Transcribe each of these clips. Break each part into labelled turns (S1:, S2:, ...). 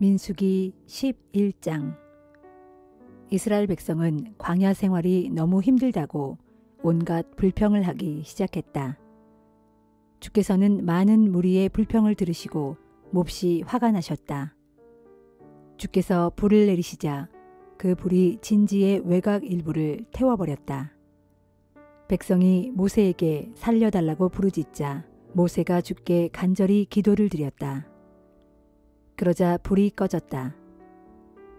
S1: 민수기 11장. 이스라엘 백성은 광야 생활이 너무 힘들다고 온갖 불평을 하기 시작했다. 주께서는 많은 무리의 불평을 들으시고 몹시 화가 나셨다. 주께서 불을 내리시자 그 불이 진지의 외곽 일부를 태워버렸다. 백성이 모세에게 살려달라고 부르짖자 모세가 주께 간절히 기도를 드렸다. 그러자 불이 꺼졌다.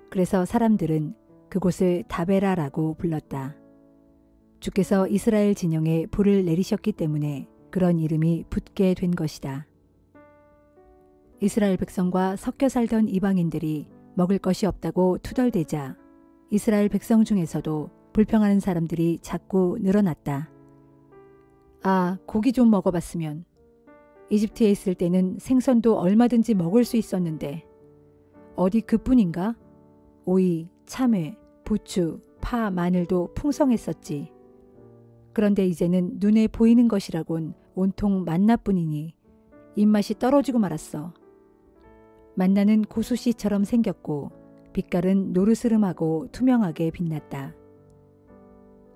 S1: 그래서 사람들은 그곳을 다베라라고 불렀다. 주께서 이스라엘 진영에 불을 내리셨기 때문에 그런 이름이 붙게 된 것이다. 이스라엘 백성과 섞여 살던 이방인들이 먹을 것이 없다고 투덜대자 이스라엘 백성 중에서도 불평하는 사람들이 자꾸 늘어났다. 아, 고기 좀 먹어봤으면. 이집트에 있을 때는 생선도 얼마든지 먹을 수 있었는데 어디 그뿐인가? 오이, 참외, 부추, 파, 마늘도 풍성했었지. 그런데 이제는 눈에 보이는 것이라곤 온통 만나뿐이니 입맛이 떨어지고 말았어. 만나는 고수씨처럼 생겼고 빛깔은 노르스름하고 투명하게 빛났다.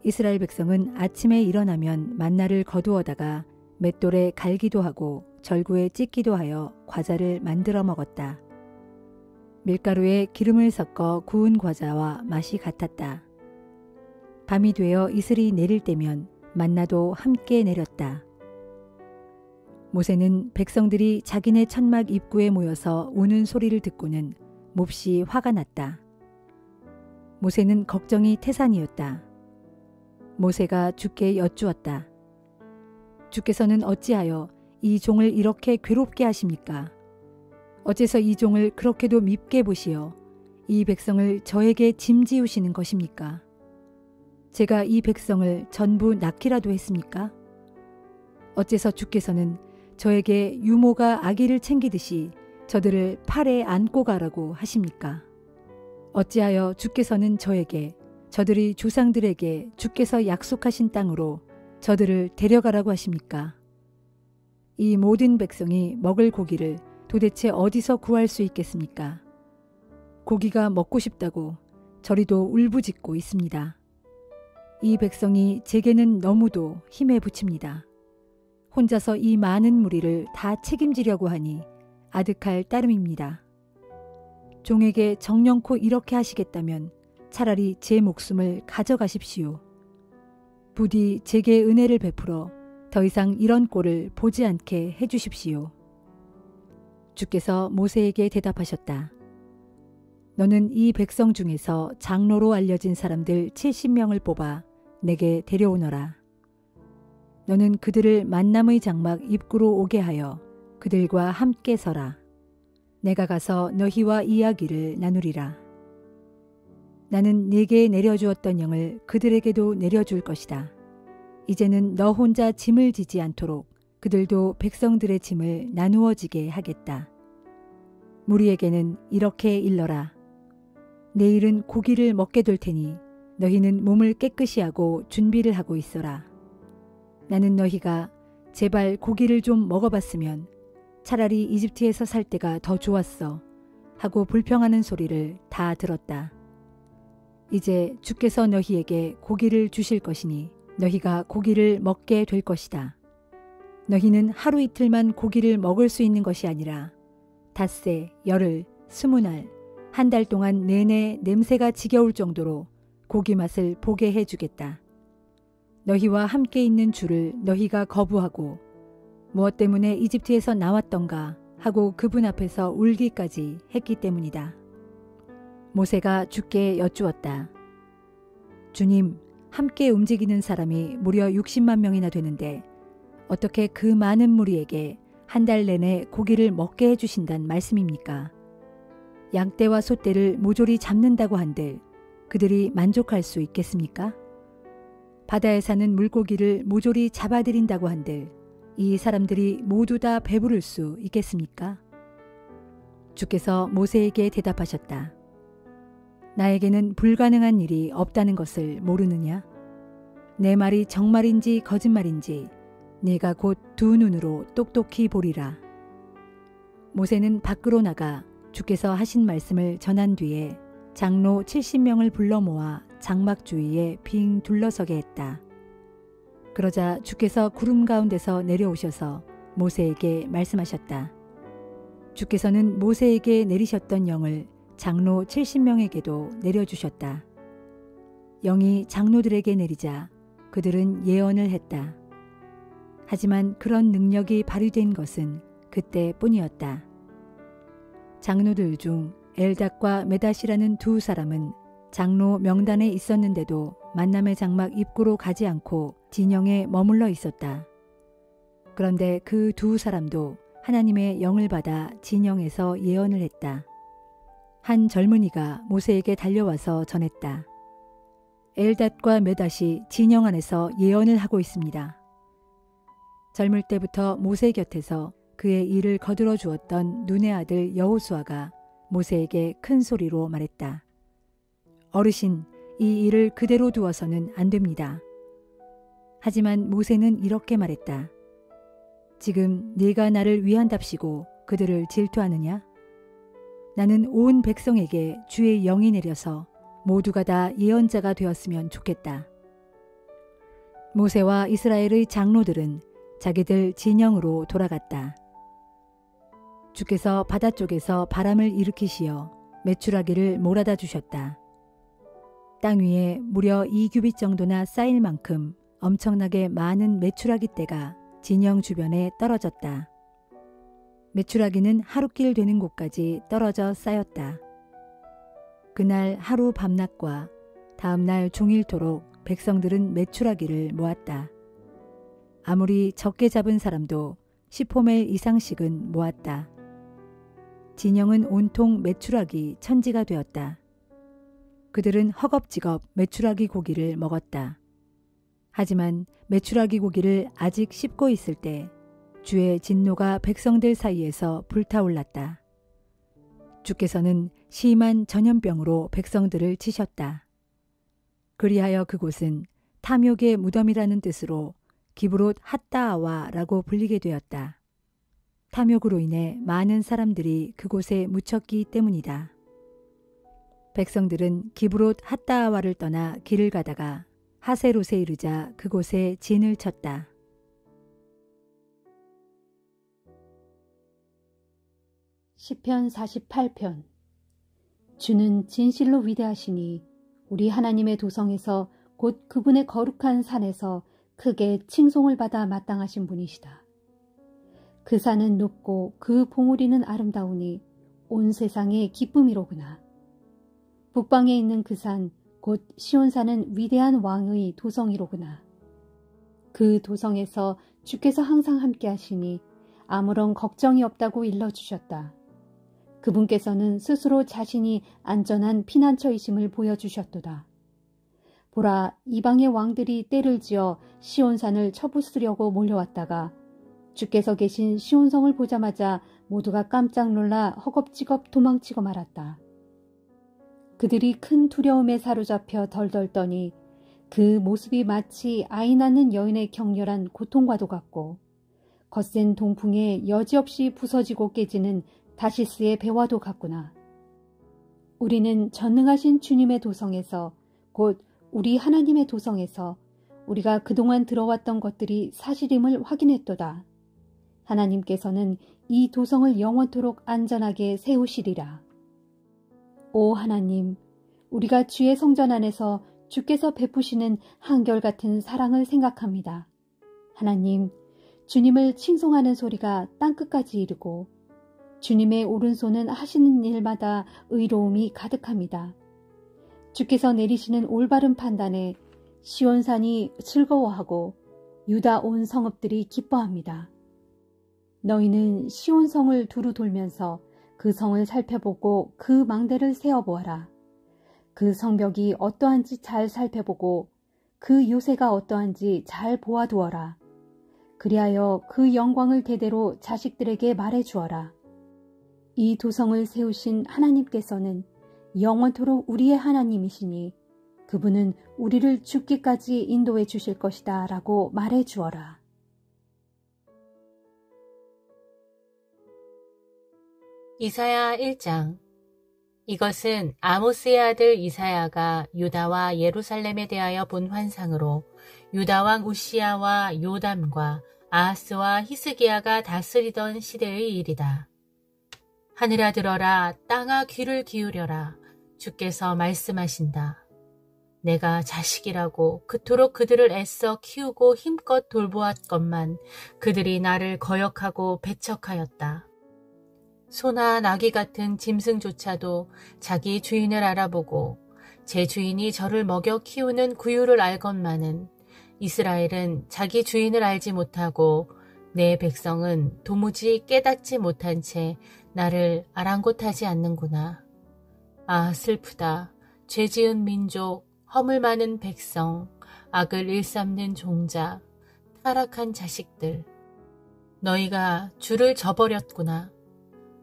S1: 이스라엘 백성은 아침에 일어나면 만나를 거두어다가 맷돌에 갈기도 하고 절구에 찢기도 하여 과자를 만들어 먹었다. 밀가루에 기름을 섞어 구운 과자와 맛이 같았다. 밤이 되어 이슬이 내릴 때면 만나도 함께 내렸다. 모세는 백성들이 자기네 천막 입구에 모여서 우는 소리를 듣고는 몹시 화가 났다. 모세는 걱정이 태산이었다. 모세가 주께 여쭈었다. 주께서는 어찌하여 이 종을 이렇게 괴롭게 하십니까? 어째서 이 종을 그렇게도 밉게 보시어 이 백성을 저에게 짐지우시는 것입니까? 제가 이 백성을 전부 낳기라도 했습니까? 어째서 주께서는 저에게 유모가 아기를 챙기듯이 저들을 팔에 안고 가라고 하십니까? 어찌하여 주께서는 저에게 저들이 조상들에게 주께서 약속하신 땅으로 저들을 데려가라고 하십니까? 이 모든 백성이 먹을 고기를 도대체 어디서 구할 수 있겠습니까? 고기가 먹고 싶다고 저리도 울부짖고 있습니다. 이 백성이 제게는 너무도 힘에 부칩니다. 혼자서 이 많은 무리를 다 책임지려고 하니 아득할 따름입니다. 종에게 정령코 이렇게 하시겠다면 차라리 제 목숨을 가져가십시오. 부디 제게 은혜를 베풀어 더 이상 이런 꼴을 보지 않게 해주십시오. 주께서 모세에게 대답하셨다. 너는 이 백성 중에서 장로로 알려진 사람들 70명을 뽑아 내게 데려오너라. 너는 그들을 만남의 장막 입구로 오게 하여 그들과 함께 서라. 내가 가서 너희와 이야기를 나누리라. 나는 네게 내려주었던 영을 그들에게도 내려줄 것이다. 이제는 너 혼자 짐을 지지 않도록 그들도 백성들의 짐을 나누어 지게 하겠다. 무리에게는 이렇게 일러라. 내일은 고기를 먹게 될 테니 너희는 몸을 깨끗이 하고 준비를 하고 있어라. 나는 너희가 제발 고기를 좀 먹어봤으면 차라리 이집트에서 살 때가 더 좋았어 하고 불평하는 소리를 다 들었다. 이제 주께서 너희에게 고기를 주실 것이니 너희가 고기를 먹게 될 것이다. 너희는 하루 이틀만 고기를 먹을 수 있는 것이 아니라 닷새, 열흘, 20날, 한 달 동안 내내 냄새가 지겨울 정도로 고기 맛을 보게 해주겠다. 너희와 함께 있는 주를 너희가 거부하고 무엇 때문에 이집트에서 나왔던가 하고 그분 앞에서 울기까지 했기 때문이다. 모세가 주께 여쭈었다. 주님, 함께 움직이는 사람이 무려 60만 명이나 되는데 어떻게 그 많은 무리에게 한 달 내내 고기를 먹게 해주신단 말씀입니까? 양떼와 소떼를 모조리 잡는다고 한들 그들이 만족할 수 있겠습니까? 바다에 사는 물고기를 모조리 잡아들인다고 한들 이 사람들이 모두 다 배부를 수 있겠습니까? 주께서 모세에게 대답하셨다. 나에게는 불가능한 일이 없다는 것을 모르느냐? 내 말이 정말인지 거짓말인지 네가 곧 두 눈으로 똑똑히 보리라. 모세는 밖으로 나가 주께서 하신 말씀을 전한 뒤에 장로 70명을 불러 모아 장막 주위에 빙 둘러서게 했다. 그러자 주께서 구름 가운데서 내려오셔서 모세에게 말씀하셨다. 주께서는 모세에게 내리셨던 영을 장로 70명에게도 내려주셨다. 영이 장로들에게 내리자 그들은 예언을 했다. 하지만 그런 능력이 발휘된 것은 그때뿐이었다. 장로들 중 엘닷과 메닷이라는 두 사람은 장로 명단에 있었는데도 만남의 장막 입구로 가지 않고 진영에 머물러 있었다. 그런데 그 두 사람도 하나님의 영을 받아 진영에서 예언을 했다. 한 젊은이가 모세에게 달려와서 전했다. 엘닷과 메닷이 진영 안에서 예언을 하고 있습니다. 젊을 때부터 모세 곁에서 그의 일을 거들어 주었던 눈의 아들 여호수아가 모세에게 큰 소리로 말했다. 어르신, 이 일을 그대로 두어서는 안 됩니다. 하지만 모세는 이렇게 말했다. 지금 네가 나를 위한답시고 그들을 질투하느냐? 나는 온 백성에게 주의 영이 내려서 모두가 다 예언자가 되었으면 좋겠다. 모세와 이스라엘의 장로들은 자기들 진영으로 돌아갔다. 주께서 바다 쪽에서 바람을 일으키시어 메추라기를 몰아다 주셨다. 땅 위에 무려 2규빗 정도나 쌓일 만큼 엄청나게 많은 메추라기 떼가 진영 주변에 떨어졌다. 메추라기는 하루길 되는 곳까지 떨어져 쌓였다. 그날 하루 밤낮과 다음날 종일토록 백성들은 메추라기를 모았다. 아무리 적게 잡은 사람도 10호멜 이상씩은 모았다. 진영은 온통 메추라기 천지가 되었다. 그들은 허겁지겁 메추라기 고기를 먹었다. 하지만 메추라기 고기를 아직 씹고 있을 때 주의 진노가 백성들 사이에서 불타올랐다. 주께서는 심한 전염병으로 백성들을 치셨다. 그리하여 그곳은 탐욕의 무덤이라는 뜻으로 기브롯 핫다아와라고 불리게 되었다. 탐욕으로 인해 많은 사람들이 그곳에 묻혔기 때문이다. 백성들은 기브롯 핫다아와를 떠나 길을 가다가 하세롯에 이르자 그곳에 진을 쳤다.
S2: 시편 48편. 주는 진실로 위대하시니 우리 하나님의 도성에서 곧 그분의 거룩한 산에서 크게 칭송을 받아 마땅하신 분이시다. 그 산은 높고 그 봉우리는 아름다우니 온 세상의 기쁨이로구나. 북방에 있는 그 산 곧 시온산은 위대한 왕의 도성이로구나. 그 도성에서 주께서 항상 함께 하시니 아무런 걱정이 없다고 일러주셨다. 그분께서는 스스로 자신이 안전한 피난처이심을 보여주셨도다. 보라, 이방의 왕들이 떼를 지어 시온산을 쳐부수려고 몰려왔다가 주께서 계신 시온성을 보자마자 모두가 깜짝 놀라 허겁지겁 도망치고 말았다. 그들이 큰 두려움에 사로잡혀 덜덜 떠니 그 모습이 마치 아이 낳는 여인의 격렬한 고통과도 같고 거센 동풍에 여지없이 부서지고 깨지는 다시스의 배와도 같구나. 우리는 전능하신 주님의 도성에서 곧 우리 하나님의 도성에서 우리가 그동안 들어왔던 것들이 사실임을 확인했도다. 하나님께서는 이 도성을 영원토록 안전하게 세우시리라. 오 하나님, 우리가 주의 성전 안에서 주께서 베푸시는 한결같은 사랑을 생각합니다. 하나님, 주님을 칭송하는 소리가 땅끝까지 이르고 주님의 오른손은 하시는 일마다 의로움이 가득합니다. 주께서 내리시는 올바른 판단에 시온산이 즐거워하고 유다 온 성읍들이 기뻐합니다. 너희는 시온성을 두루 돌면서 그 성을 살펴보고 그 망대를 세어보아라. 그 성벽이 어떠한지 잘 살펴보고 그 요새가 어떠한지 잘 보아두어라. 그리하여 그 영광을 대대로 자식들에게 말해주어라. 이 도성을 세우신 하나님께서는 영원토록 우리의 하나님이시니 그분은 우리를 죽기까지 인도해 주실 것이다 라고 말해주어라.
S3: 이사야 1장. 이것은 아모스의 아들 이사야가 유다와 예루살렘에 대하여 본 환상으로 유다 왕 우시야와 요담과 아하스와 히스기야가 다스리던 시대의 일이다. 하늘아 들어라, 땅아 귀를 기울여라. 주께서 말씀하신다. 내가 자식이라고 그토록 그들을 애써 키우고 힘껏 돌보았건만 그들이 나를 거역하고 배척하였다. 소나 나귀 같은 짐승조차도 자기 주인을 알아보고 제 주인이 저를 먹여 키우는 구유를 알건만은 이스라엘은 자기 주인을 알지 못하고 내 백성은 도무지 깨닫지 못한 채 나를 아랑곳하지 않는구나. 아, 슬프다. 죄지은 민족, 허물 많은 백성, 악을 일삼는 종자, 타락한 자식들. 너희가 주를 저버렸구나.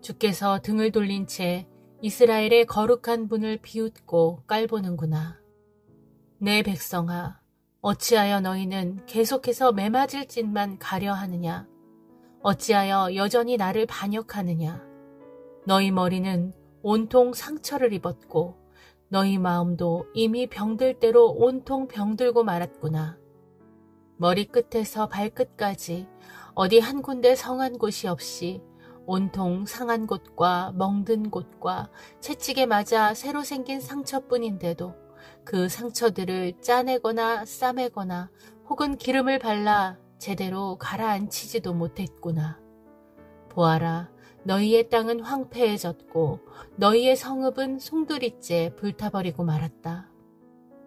S3: 주께서 등을 돌린 채 이스라엘의 거룩한 분을 비웃고 깔보는구나. 내 백성아, 어찌하여 너희는 계속해서 매맞을 짓만 가려 하느냐? 어찌하여 여전히 나를 반역하느냐? 너희 머리는 온통 상처를 입었고 너희 마음도 이미 병들 대로 온통 병들고 말았구나. 머리끝에서 발끝까지 어디 한 군데 성한 곳이 없이 온통 상한 곳과 멍든 곳과 채찍에 맞아 새로 생긴 상처뿐인데도 그 상처들을 짜내거나 싸매거나 혹은 기름을 발라 제대로 가라앉히지도 못했구나. 보아라, 너희의 땅은 황폐해졌고 너희의 성읍은 송두리째 불타버리고 말았다.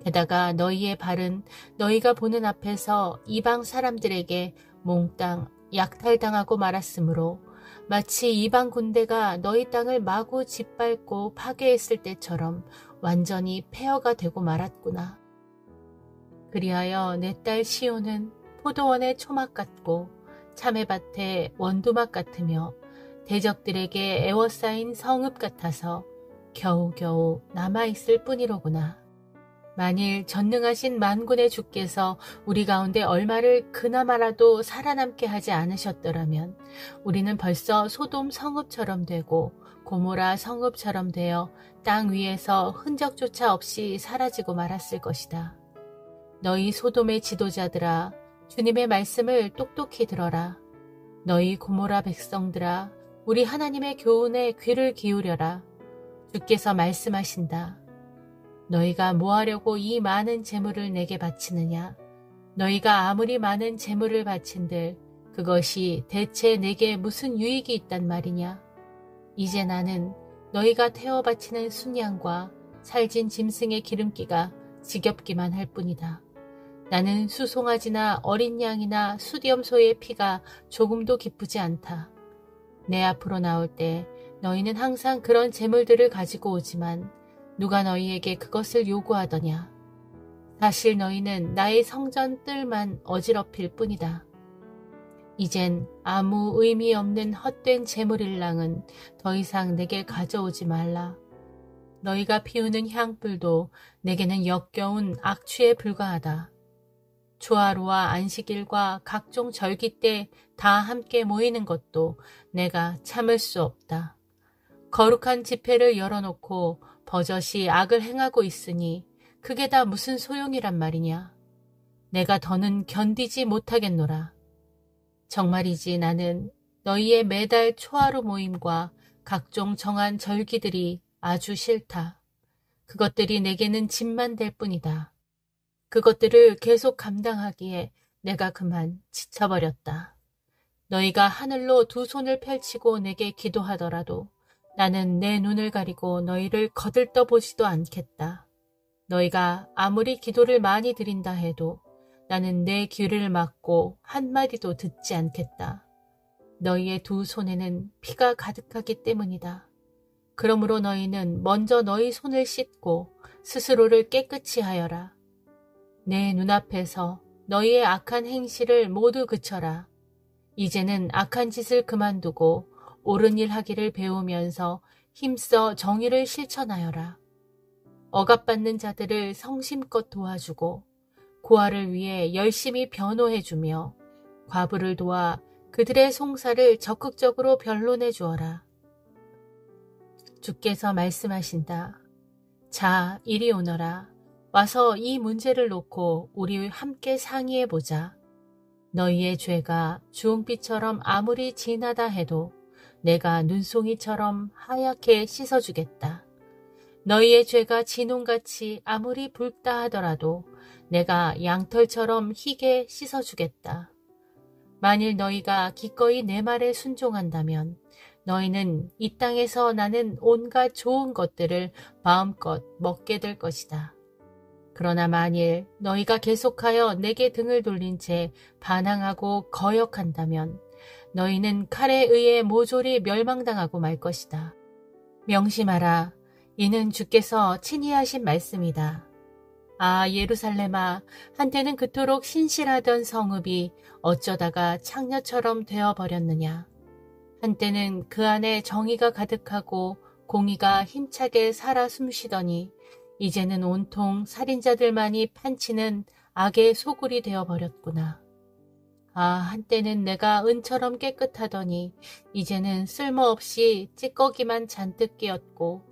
S3: 게다가 너희의 발은 너희가 보는 앞에서 이방 사람들에게 몽땅 약탈당하고 말았으므로 마치 이방 군대가 너희 땅을 마구 짓밟고 파괴했을 때처럼 완전히 폐허가 되고 말았구나. 그리하여 내 딸 시온은 포도원의 초막 같고 참외밭의 원두막 같으며 대적들에게 애워싸인 성읍 같아서 겨우겨우 남아있을 뿐이로구나. 만일 전능하신 만군의 주께서 우리 가운데 얼마를 그나마라도 살아남게 하지 않으셨더라면 우리는 벌써 소돔 성읍처럼 되고 고모라 성읍처럼 되어 땅 위에서 흔적조차 없이 사라지고 말았을 것이다. 너희 소돔의 지도자들아, 주님의 말씀을 똑똑히 들어라. 너희 고모라 백성들아, 우리 하나님의 교훈에 귀를 기울여라. 주께서 말씀하신다. 너희가 뭐하려고 이 많은 재물을 내게 바치느냐? 너희가 아무리 많은 재물을 바친들 그것이 대체 내게 무슨 유익이 있단 말이냐? 이제 나는 너희가 태워 바치는 순양과 살진 짐승의 기름기가 지겹기만 할 뿐이다. 나는 수송아지나 어린 양이나 수염소의 피가 조금도 기쁘지 않다. 내 앞으로 나올 때 너희는 항상 그런 재물들을 가지고 오지만 누가 너희에게 그것을 요구하더냐? 사실 너희는 나의 성전 뜰만 어지럽힐 뿐이다. 이젠 아무 의미 없는 헛된 재물일랑은 더 이상 내게 가져오지 말라. 너희가 피우는 향불도 내게는 역겨운 악취에 불과하다. 초하루와 안식일과 각종 절기 때 다 함께 모이는 것도 내가 참을 수 없다. 거룩한 집회를 열어놓고 버젓이 악을 행하고 있으니 그게 다 무슨 소용이란 말이냐. 내가 더는 견디지 못하겠노라. 정말이지 나는 너희의 매달 초하루 모임과 각종 정한 절기들이 아주 싫다. 그것들이 내게는 짐만 될 뿐이다. 그것들을 계속 감당하기에 내가 그만 지쳐버렸다. 너희가 하늘로 두 손을 펼치고 내게 기도하더라도 나는 내 눈을 가리고 너희를 거들떠보지도 않겠다. 너희가 아무리 기도를 많이 드린다 해도 나는 내 귀를 막고 한마디도 듣지 않겠다. 너희의 두 손에는 피가 가득하기 때문이다. 그러므로 너희는 먼저 너희 손을 씻고 스스로를 깨끗이 하여라. 내 눈앞에서 너희의 악한 행실을 모두 그쳐라. 이제는 악한 짓을 그만두고 옳은 일 하기를 배우면서 힘써 정의를 실천하여라. 억압받는 자들을 성심껏 도와주고 고아를 위해 열심히 변호해주며 과부를 도와 그들의 송사를 적극적으로 변론해 주어라. 주께서 말씀하신다. 자, 이리 오너라. 와서 이 문제를 놓고 우리 함께 상의해보자. 너희의 죄가 주홍빛처럼 아무리 진하다 해도 내가 눈송이처럼 하얗게 씻어주겠다. 너희의 죄가 진홍같이 아무리 붉다 하더라도 내가 양털처럼 희게 씻어주겠다. 만일 너희가 기꺼이 내 말에 순종한다면 너희는 이 땅에서 나는 온갖 좋은 것들을 마음껏 먹게 될 것이다. 그러나 만일 너희가 계속하여 내게 등을 돌린 채 반항하고 거역한다면 너희는 칼에 의해 모조리 멸망당하고 말 것이다. 명심하라. 이는 주께서 친히 하신 말씀이다. 아, 예루살렘아, 한때는 그토록 신실하던 성읍이 어쩌다가 창녀처럼 되어버렸느냐. 한때는 그 안에 정의가 가득하고 공의가 힘차게 살아 숨쉬더니 이제는 온통 살인자들만이 판치는 악의 소굴이 되어버렸구나. 아, 한때는 내가 은처럼 깨끗하더니 이제는 쓸모없이 찌꺼기만 잔뜩 끼었고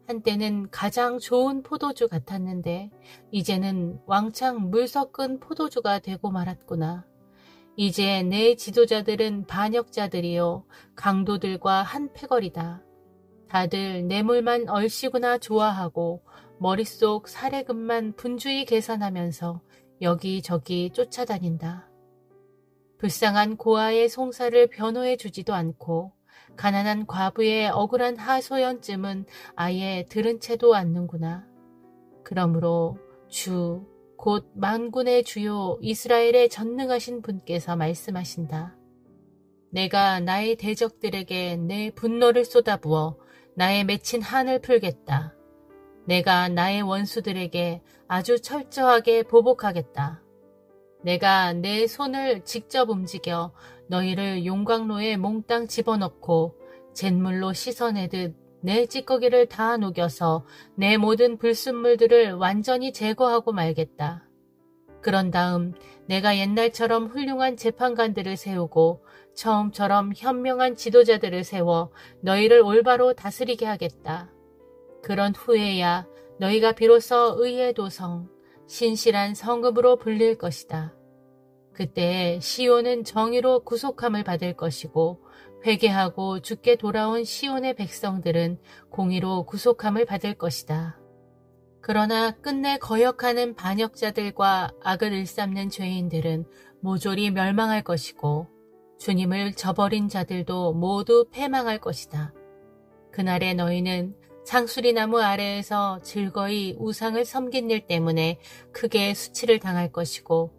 S3: 한때는 가장 좋은 포도주 같았는데 이제는 왕창 물 섞은 포도주가 되고 말았구나. 이제 내 지도자들은 반역자들이요 강도들과 한 패거리다. 다들 뇌물만 얼씨구나 좋아하고 머릿속 사례금만 분주히 계산하면서 여기저기 쫓아다닌다. 불쌍한 고아의 송사를 변호해 주지도 않고 가난한 과부의 억울한 하소연쯤은 아예 들은 채도 않는구나. 그러므로 주, 곧 만군의 주요 이스라엘의 전능하신 분께서 말씀하신다. 내가 나의 대적들에게 내 분노를 쏟아부어 나의 맺힌 한을 풀겠다. 내가 나의 원수들에게 아주 철저하게 보복하겠다. 내가 내 손을 직접 움직여 너희를 용광로에 몽땅 집어넣고 잿물로 씻어내듯 내 찌꺼기를 다 녹여서 내 모든 불순물들을 완전히 제거하고 말겠다. 그런 다음 내가 옛날처럼 훌륭한 재판관들을 세우고 처음처럼 현명한 지도자들을 세워 너희를 올바로 다스리게 하겠다. 그런 후에야 너희가 비로소 의의 도성, 신실한 성읍으로 불릴 것이다. 그때 시온은 정의로 구속함을 받을 것이고 회개하고 주께 돌아온 시온의 백성들은 공의로 구속함을 받을 것이다. 그러나 끝내 거역하는 반역자들과 악을 일삼는 죄인들은 모조리 멸망할 것이고 주님을 저버린 자들도 모두 패망할 것이다. 그날에 너희는 상수리나무 아래에서 즐거이 우상을 섬긴 일 때문에 크게 수치를 당할 것이고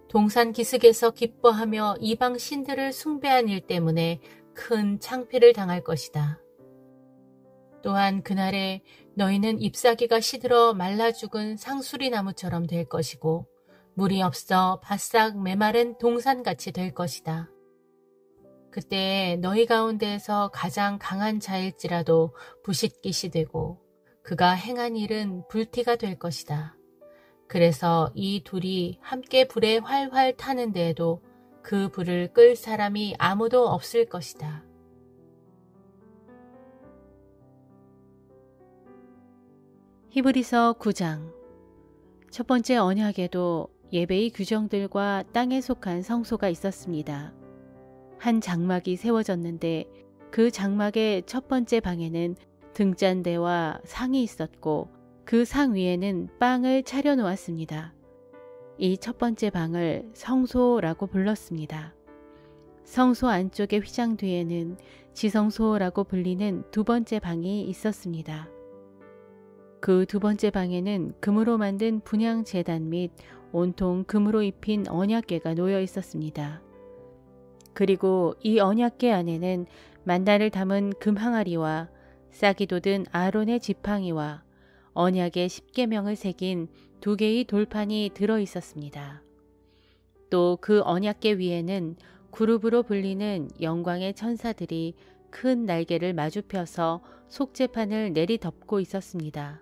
S3: 동산 기슭에서 기뻐하며 이방 신들을 숭배한 일 때문에 큰 창피를 당할 것이다. 또한 그날에 너희는 잎사귀가 시들어 말라 죽은 상수리나무처럼 될 것이고 물이 없어 바싹 메마른 동산같이 될 것이다. 그때 너희 가운데에서 가장 강한 자일지라도 부싯깃이 되고 그가 행한 일은 불티가 될 것이다. 그래서 이 둘이 함께 불에 활활 타는 데에도 그 불을 끌 사람이 아무도 없을 것이다.
S4: 히브리서 9장. 첫 번째 언약에도 예배의 규정들과 땅에 속한 성소가 있었습니다. 한 장막이 세워졌는데 그 장막의 첫 번째 방에는 등잔대와 상이 있었고 그 상 위에는 빵을 차려 놓았습니다. 이 첫 번째 방을 성소라고 불렀습니다. 성소 안쪽의 휘장 뒤에는 지성소라고 불리는 두 번째 방이 있었습니다. 그 두 번째 방에는 금으로 만든 분향 제단 및 온통 금으로 입힌 언약궤가 놓여 있었습니다. 그리고 이 언약궤 안에는 만나를 담은 금 항아리와 싹이 돋은 아론의 지팡이와 언약의 십계명을 새긴 두 개의 돌판이 들어 있었습니다. 또 그 언약궤 위에는 구룹으로 불리는 영광의 천사들이 큰 날개를 마주 펴서 속죄판을 내리덮고 있었습니다.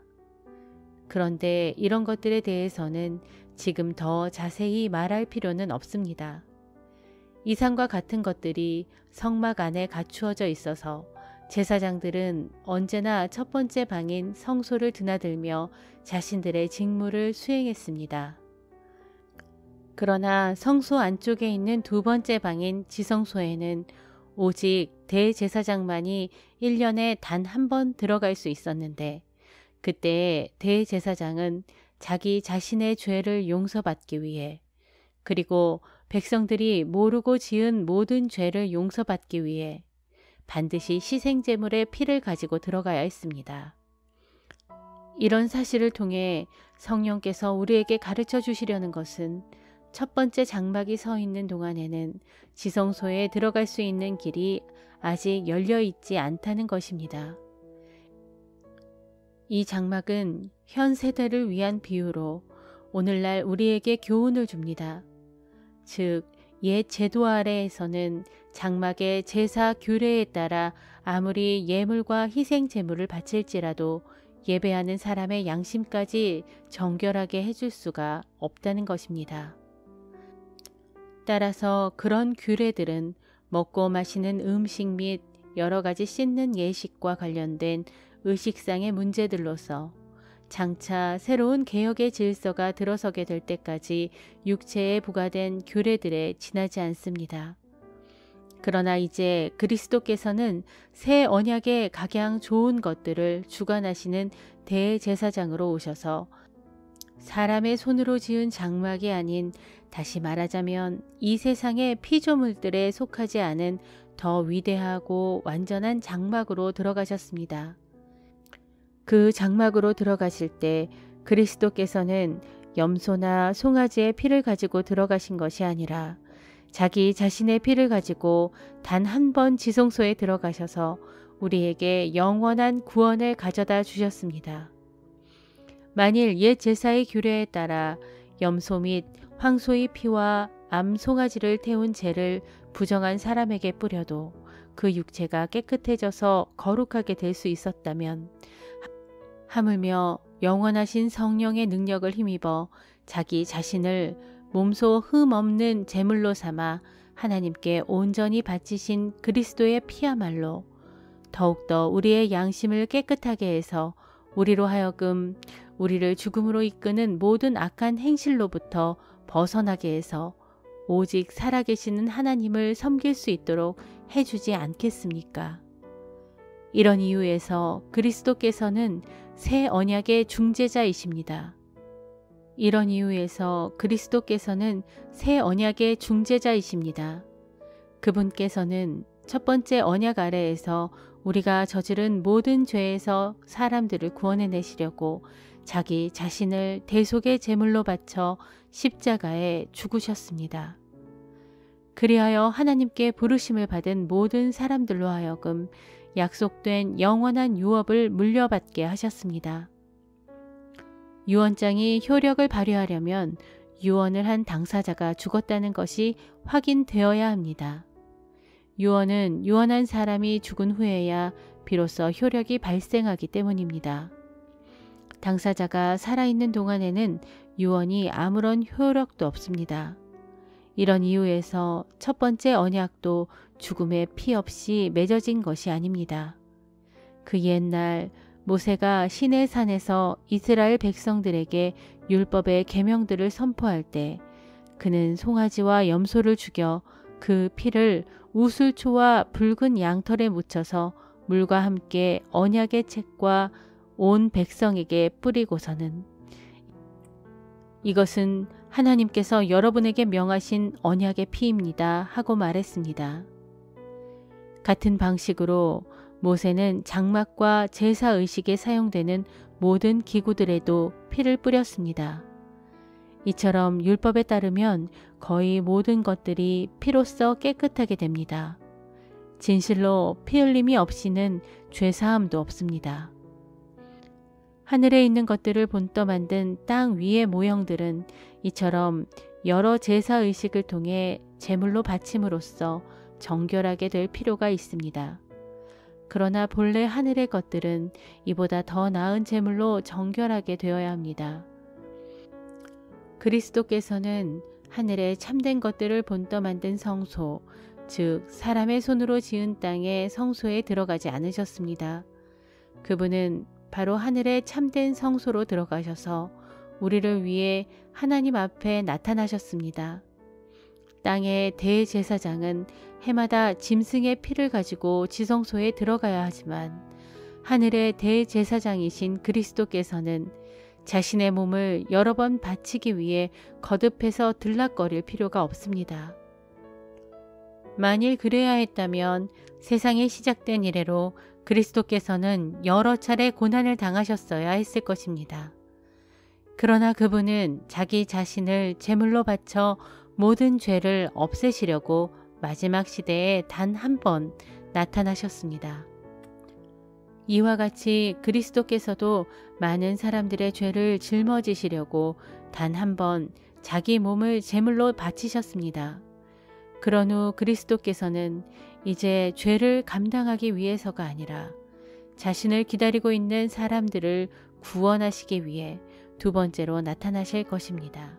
S4: 그런데 이런 것들에 대해서는 지금 더 자세히 말할 필요는 없습니다. 이상과 같은 것들이 성막 안에 갖추어져 있어서 제사장들은 언제나 첫 번째 방인 성소를 드나들며 자신들의 직무를 수행했습니다. 그러나 성소 안쪽에 있는 두 번째 방인 지성소에는 오직 대제사장만이 1년에 단 한 번 들어갈 수 있었는데, 그때 대제사장은 자기 자신의 죄를 용서받기 위해, 그리고 백성들이 모르고 지은 모든 죄를 용서받기 위해 반드시 희생제물의 피를 가지고 들어가야 했습니다. 이런 사실을 통해 성령께서 우리에게 가르쳐 주시려는 것은 첫 번째 장막이 서 있는 동안에는 지성소에 들어갈 수 있는 길이 아직 열려 있지 않다는 것입니다. 이 장막은 현 세대를 위한 비유로 오늘날 우리에게 교훈을 줍니다. 즉, 옛 제도 아래에서는 장막의 제사 규례에 따라 아무리 예물과 희생 제물을 바칠지라도 예배하는 사람의 양심까지 정결하게 해줄 수가 없다는 것입니다. 따라서 그런 규례들은 먹고 마시는 음식 및 여러 가지 씻는 예식과 관련된 의식상의 문제들로서 장차 새로운 개혁의 질서가 들어서게 될 때까지 육체에 부과된 규례들에 지나지 않습니다. 그러나 이제 그리스도께서는 새 언약의 각양 좋은 것들을 주관하시는 대제사장으로 오셔서 사람의 손으로 지은 장막이 아닌, 다시 말하자면 이 세상의 피조물들에 속하지 않은 더 위대하고 완전한 장막으로 들어가셨습니다. 그 장막으로 들어가실 때 그리스도께서는 염소나 송아지의 피를 가지고 들어가신 것이 아니라 자기 자신의 피를 가지고 단 한 번 지성소에 들어가셔서 우리에게 영원한 구원을 가져다 주셨습니다. 만일 옛 제사의 규례에 따라 염소 및 황소의 피와 암 송아지를 태운 재를 부정한 사람에게 뿌려도 그 육체가 깨끗해져서 거룩하게 될 수 있었다면, 하물며 영원하신 성령의 능력을 힘입어 자기 자신을 몸소 흠 없는 제물로 삼아 하나님께 온전히 바치신 그리스도의 피야말로 더욱더 우리의 양심을 깨끗하게 해서 우리로 하여금 우리를 죽음으로 이끄는 모든 악한 행실로부터 벗어나게 해서 오직 살아계시는 하나님을 섬길 수 있도록 해주지 않겠습니까? 이런 이유에서 그리스도께서는 새 언약의 중재자이십니다. 이런 이유에서 그리스도께서는 새 언약의 중재자이십니다. 그분께서는 첫 번째 언약 아래에서 우리가 저지른 모든 죄에서 사람들을 구원해내시려고 자기 자신을 대속의 제물로 바쳐 십자가에 죽으셨습니다. 그리하여 하나님께 부르심을 받은 모든 사람들로 하여금 약속된 영원한 유업을 물려받게 하셨습니다. 유언장이 효력을 발휘하려면 유언을 한 당사자가 죽었다는 것이 확인되어야 합니다. 유언은 유언한 사람이 죽은 후에야 비로소 효력이 발생하기 때문입니다. 당사자가 살아있는 동안에는 유언이 아무런 효력도 없습니다. 이런 이유에서 첫 번째 언약도 죽음의 피 없이 맺어진 것이 아닙니다. 그 옛날 모세가 시내산에서 이스라엘 백성들에게 율법의 계명들을 선포할 때 그는 송아지와 염소를 죽여 그 피를 우슬초와 붉은 양털에 묻혀서 물과 함께 언약의 책과 온 백성에게 뿌리고서는 이것은 하나님께서 여러분에게 명하신 언약의 피입니다 하고 말했습니다. 같은 방식으로 모세는 장막과 제사의식에 사용되는 모든 기구들에도 피를 뿌렸습니다. 이처럼 율법에 따르면 거의 모든 것들이 피로써 깨끗하게 됩니다. 진실로 피 흘림이 없이는 죄사함도 없습니다. 하늘에 있는 것들을 본떠 만든 땅 위의 모형들은 이처럼 여러 제사의식을 통해 제물로 바침으로써 정결하게 될 필요가 있습니다. 그러나 본래 하늘의 것들은 이보다 더 나은 제물로 정결하게 되어야 합니다. 그리스도께서는 하늘의 참된 것들을 본떠 만든 성소, 즉 사람의 손으로 지은 땅의 성소에 들어가지 않으셨습니다. 그분은 바로 하늘의 참된 성소로 들어가셔서 우리를 위해 하나님 앞에 나타나셨습니다. 땅의 대제사장은 해마다 짐승의 피를 가지고 지성소에 들어가야 하지만 하늘의 대제사장이신 그리스도께서는 자신의 몸을 여러 번 바치기 위해 거듭해서 들락거릴 필요가 없습니다. 만일 그래야 했다면 세상이 시작된 이래로 그리스도께서는 여러 차례 고난을 당하셨어야 했을 것입니다. 그러나 그분은 자기 자신을 제물로 바쳐 모든 죄를 없애시려고 마지막 시대에 단 한 번 나타나셨습니다. 이와 같이 그리스도께서도 많은 사람들의 죄를 짊어지시려고 단 한 번 자기 몸을 제물로 바치셨습니다. 그런 후 그리스도께서는 이제 죄를 감당하기 위해서가 아니라 자신을 기다리고 있는 사람들을 구원하시기 위해 두 번째로 나타나실 것입니다.